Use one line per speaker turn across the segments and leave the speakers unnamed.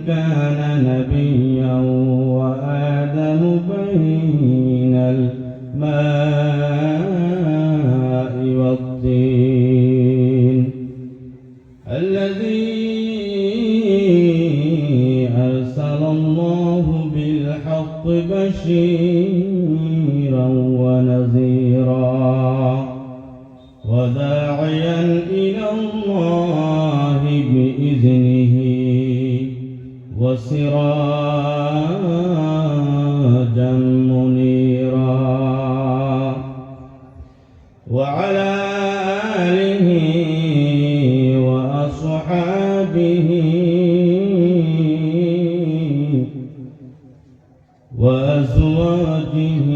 كان نبيا وآدم بين الماء والطين الذي أرسل الله بالحق بشيرا ونذيرا وداعيا إلى الله بإذنه وسراجا منيرا وعلى آله وأصحابه وأزواجه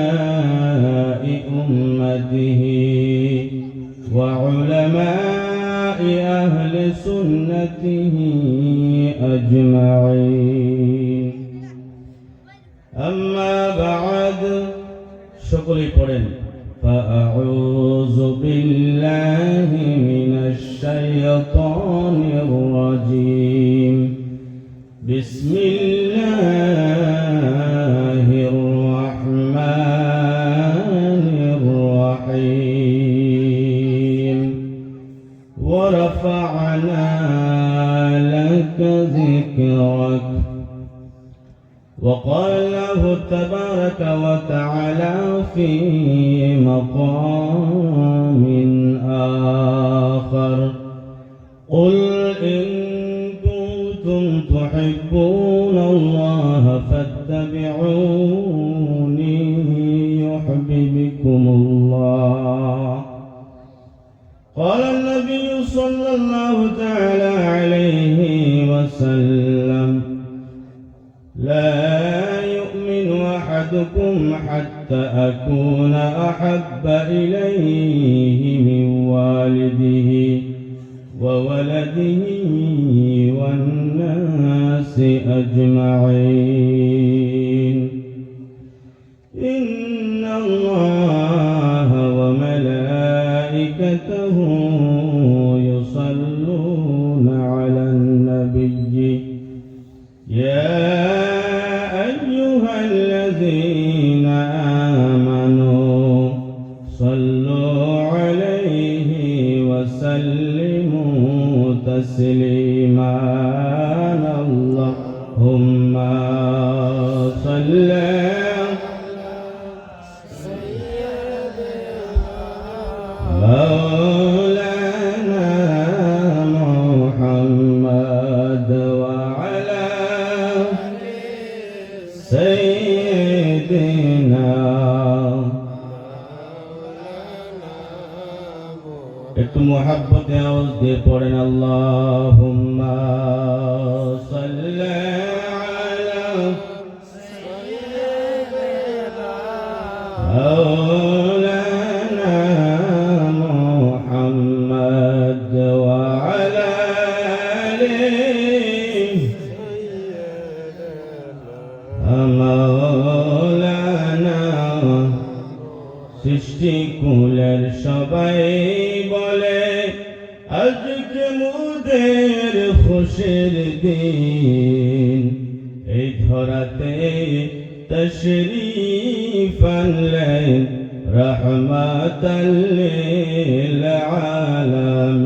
وأولياء أمته وعلماء أهل سنته أجمعين أما بعد شكري قرن فأعوذ بالله من الشيطان الرجيم بسم الله الرحمن الرحيم ورفعنا لك ذكرك وقال له تبارك وتعالى في مقام آخر قل إن كنتم تحبون الله فاتبعوني يحببكم الله قال النبي صلى الله تعالى عليه وسلم لا يؤمن أحدكم حتى أكون أحب إليه من والده وولده والناس أجمعين إن الله وملائكته يصلون على النبي يا أيها الذين آمنوا صلوا عليه وسلموا تسليما اللهم صل مولانا محمد وعلى سيدنا একটু মোহাব্বতে আওয়াজ দিয়ে পড়েন আল্লাহুম্মা সাল্লি আলা মাওলানা মুহাম্মদ ওয়া আলা আলিহি মাওলানা সৃষ্টিকুলের সবাই বলে আজকে মোদের খুশির দিন এই ধরাতে তশরীফ আনলেন রহমাতাল লিল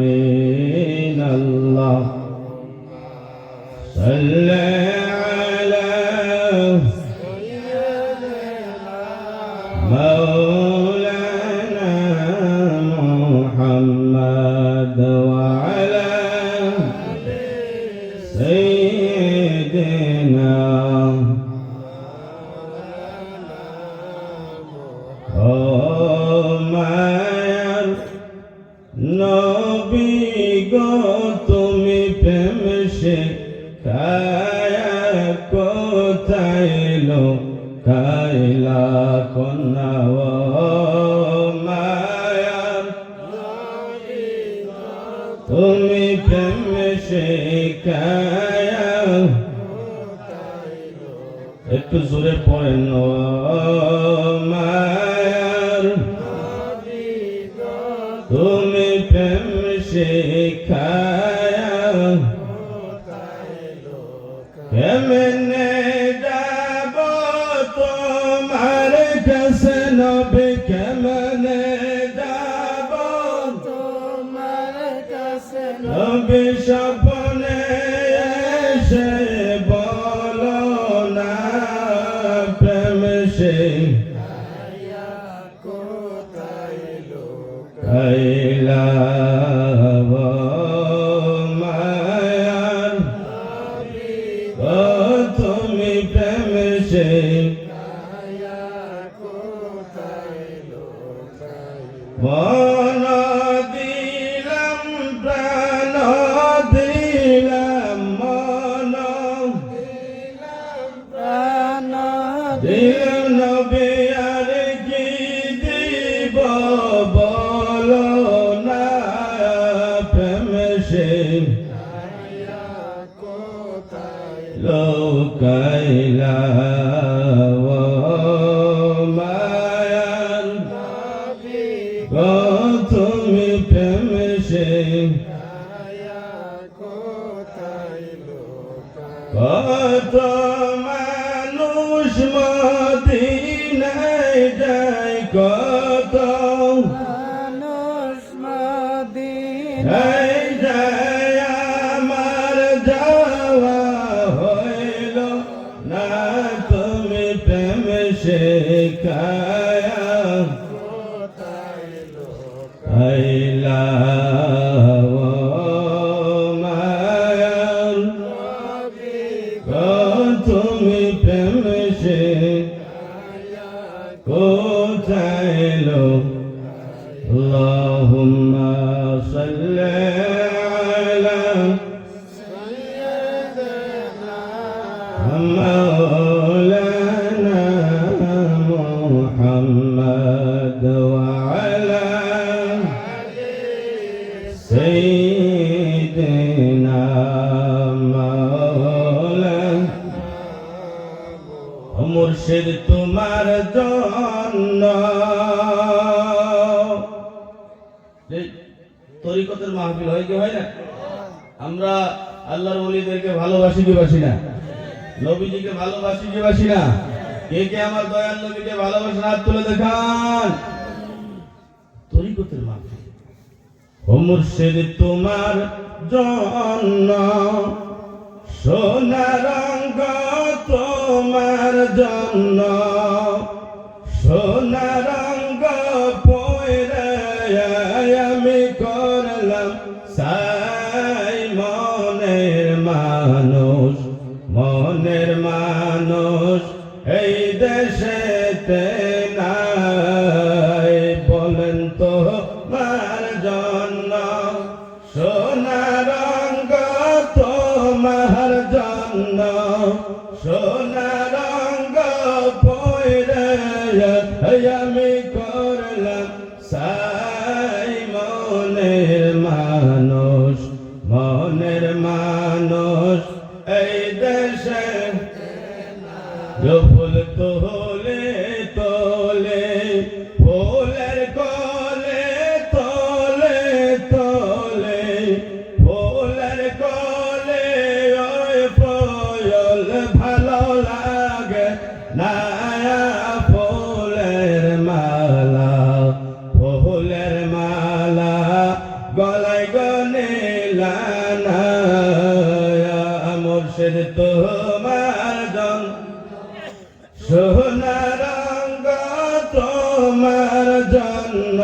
আলামিন আল্লাহ সাল্লি আলা مولانا محمد وعلى سيدنا মায়ার নবী গো তুমি প্রেম সে কায়া কোথায় লো কাইলা কন্যা মায়ার তুমি প্রেম শেখায়া একটু জোরে পড়েন মায়ার তুমি প্রেম শিখায়া কেমনে যাব তোমার কাছে নবী কেমনে যাব
তোমার কাছে
নবী স্বপ্নে এসে বলো না প্রেম শিখায়া
কোথায় লোক
কাইলা মায়ার ও তুমি প্রেম শিখায়া
কোথায় লোক
মন দিলাম প্রাণ দিলাম মন
প্রাণ
দিলাম নবী আর কি দিব বলো না প্রেম শিখায়া
কোথায়
লোকাইলা মায়ার গো তুমি প্রেম শিখায়া
কোথায় লোক
কত মানুষ মদিনায় যায় কত
মানুষ মদিনায়
যায় যায় আমার যাওয়া হইল না তুমি প্রেম শিখায়া
কোথায় লোক
আইলা মায়ার গো তুমি প্রেম শিখায়া কোথায় লো اللهم صل على مولانا محمد وعلى سيدنا مولانا মুর্শিদ তোমার জন্য তরিকতের মাহফিল হয় কি হয় না? আমরা আল্লাহর ওলিদেরকে ভালোবাসি কি বাসি না? নবীজিকে ভালোবাসি কি বাসি না? কে কে আমার দয়াল নবীকে ভালোবাসেন হাত তুলে দেখান। তরিকতের মাহফিল ও মুর্শিদ তোমার জন্য সোনা রঙ তোমার জন্য সোনা রঙ পয়রা আমি করলাম সাই মনের মানুষ এই দেশেতে নাই বলেন তো মার জন্য সোনা রঙ তোমার জন্য সোনা রঙ পয়রা আমি করলাম সাই মনের মানুষ এই দেশে ফুল তোলে তোলে ফুলের কলে তোলে তোলে ফুলের কলে ওই পয়ল ভালো লাগে না ফুলের মালা গলায় গনিলা না মুর্শিদ তোমার জন সোনা রঙ তোমার জন্য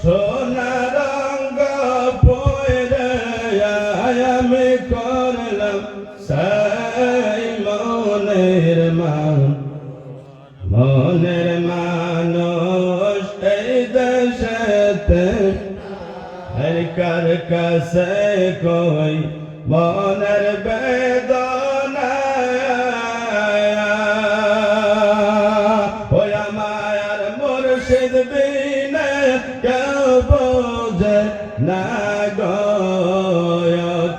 সোনা রঙ পয়রা আমি করলাম সাই মনের মানুষ এই দেশেতে হর কার কাছে কই মনের বেদনা ওয়া মায়ার মুর্শিদ বিনে কেউ বোঝে না গো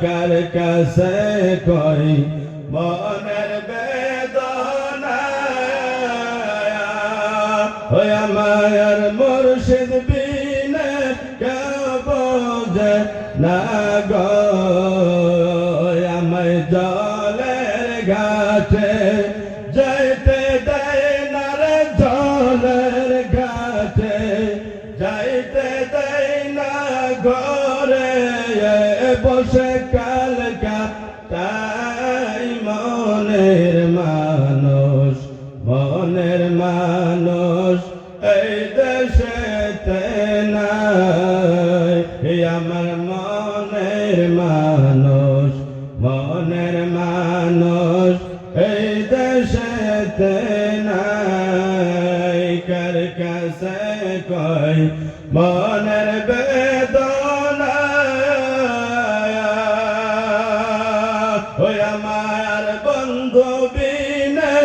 কার কাছে কই মনের বেদনা ওয়া মায়ার মুর্শিদ বিনে কেউ বোঝে না গো আমায় জলের ঘাটে যাইতে দেয় না রে জলের ঘাটে যাইতে দেয় না ঘরে বসে কালকা তাই মনের মানুষ এই দেশেতে নাই আমার মনের মানুষ এই দেশেতে নাই কার কাছে কই মনের বেদনা ওই আমার বন্ধু বিনে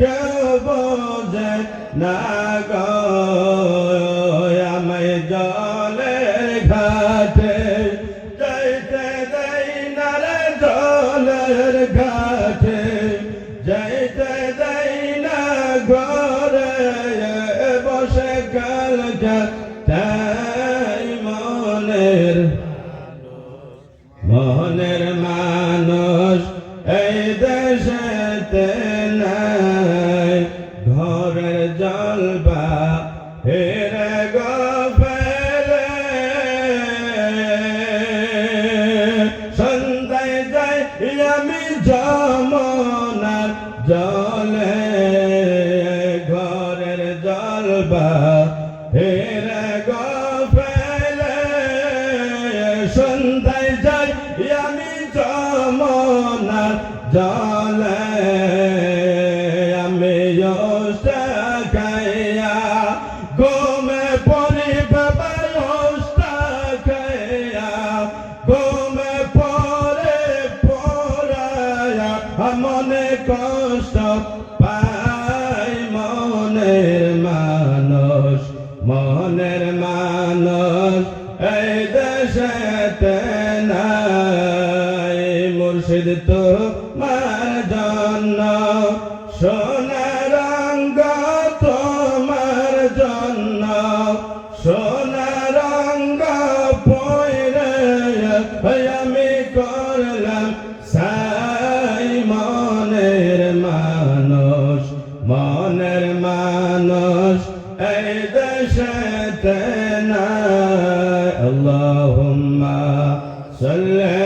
কেউ বোঝে না গো আমায় জলের ঘাটে যাইতে দেয় না রে জলের ঘাটে যাইতে দেয় না ঘরে বসে কালকা তাই মনের মানুষ এই দেশেতে নাই ঘরের জলবা হেরে গো ফেলে সন্ধ্যায় যাই আমি যমুনার জলে ঘরের জলবা হেরে গো ফেলে সন্ধ্যায় যাই আমি যমুনার জলে আমি খাইয়া গোমে পরি বাবা খাইয়া গোমে পরে পড়ায়া মনে কষ্ট পাই মনের মানুষ এই দেশেতে নাই মুর্শিদ তোমার জন্য সোনার রঙ তোমার জন্য সোনার রঙ পয়রে আমি করলাম সাই মনের মানুষ এই দেশেতে নাই আল্লাহুম্মা সাল্লি